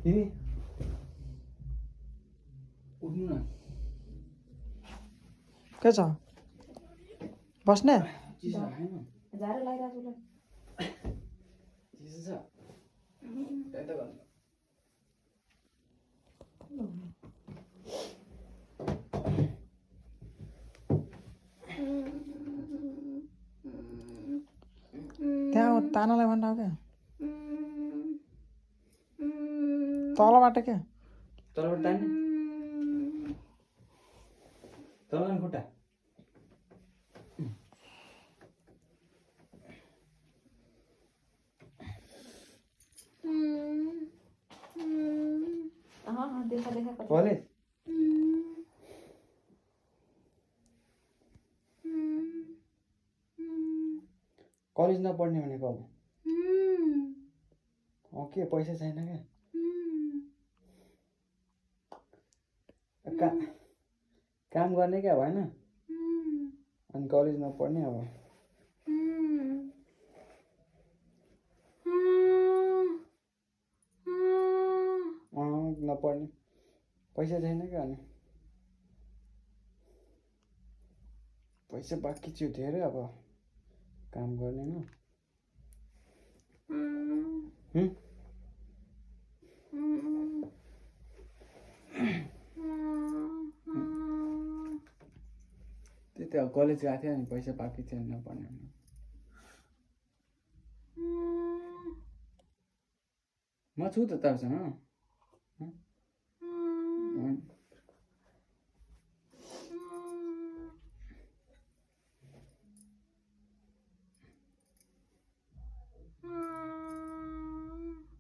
दिदी उठ्नु न के छ बस्ने चिसो खाएन झाडु लगाइरहेको छु ल चिसो छ त्यता गर्नु त्यहाँ तानालाई भन्नु क्या तलबाट क्या तलबाट तान्ने तल खुट्टा देखा देखा कति कलेज कलेज नपढ्ने भनेको अब के पैसा छैन क्या काम गर्ने क्या भएन अनि कलेज नपढ्ने अब नपढ्ने पैसा छैन क्या अनि पैसा बाँकी थियो धेरै अब काम गर्ने न त्यही त कलेज गएको थियो अनि पैसा बाँकी थियो नपढ्ने म छु त तपाईँसँग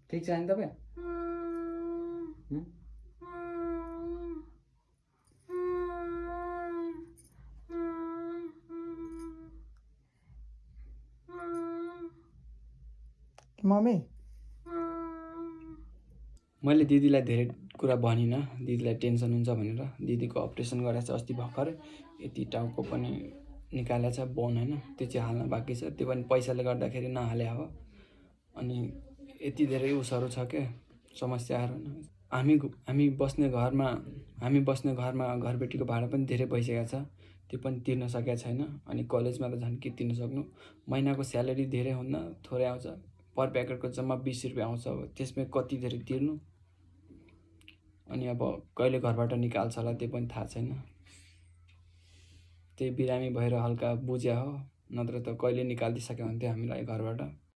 ठिक छ नि तपाईँ मम्मी मैले दिदीलाई धेरै कुरा भनिनँ दिदीलाई टेन्सन हुन्छ भनेर दिदीको अपरेसन गरेको छ अस्ति भर्खर यति टाउको पनि निकालेको छ बोन होइन त्यो चाहिँ हाल्न बाँकी छ त्यो पनि पैसाले गर्दाखेरि नहाले हो अनि यति धेरै उसहरू छ क्या समस्याहरू हामी बस्ने घरमा घरबेटीको भाडा पनि धेरै भइसकेको छ त्यो पनि तिर्न सकेको छैन अनि कलेजमा त झन् के तिर्न सक्नु महिनाको स्यालेरी धेरै हुन्न थोरै आउँछ पर प्याकेटको जम्मा 20 रुपियाँ आउँछ अब त्यसमै कति धेरै तिर्नु अनि अब कहिले घरबाट निकाल्छ होला त्यो पनि थाहा छैन त्यही बिरामी भएर हल्का बुझ्या हो नत्र त कहिले निकालिदिसक्यो हुन्थ्यो हामीलाई घरबाट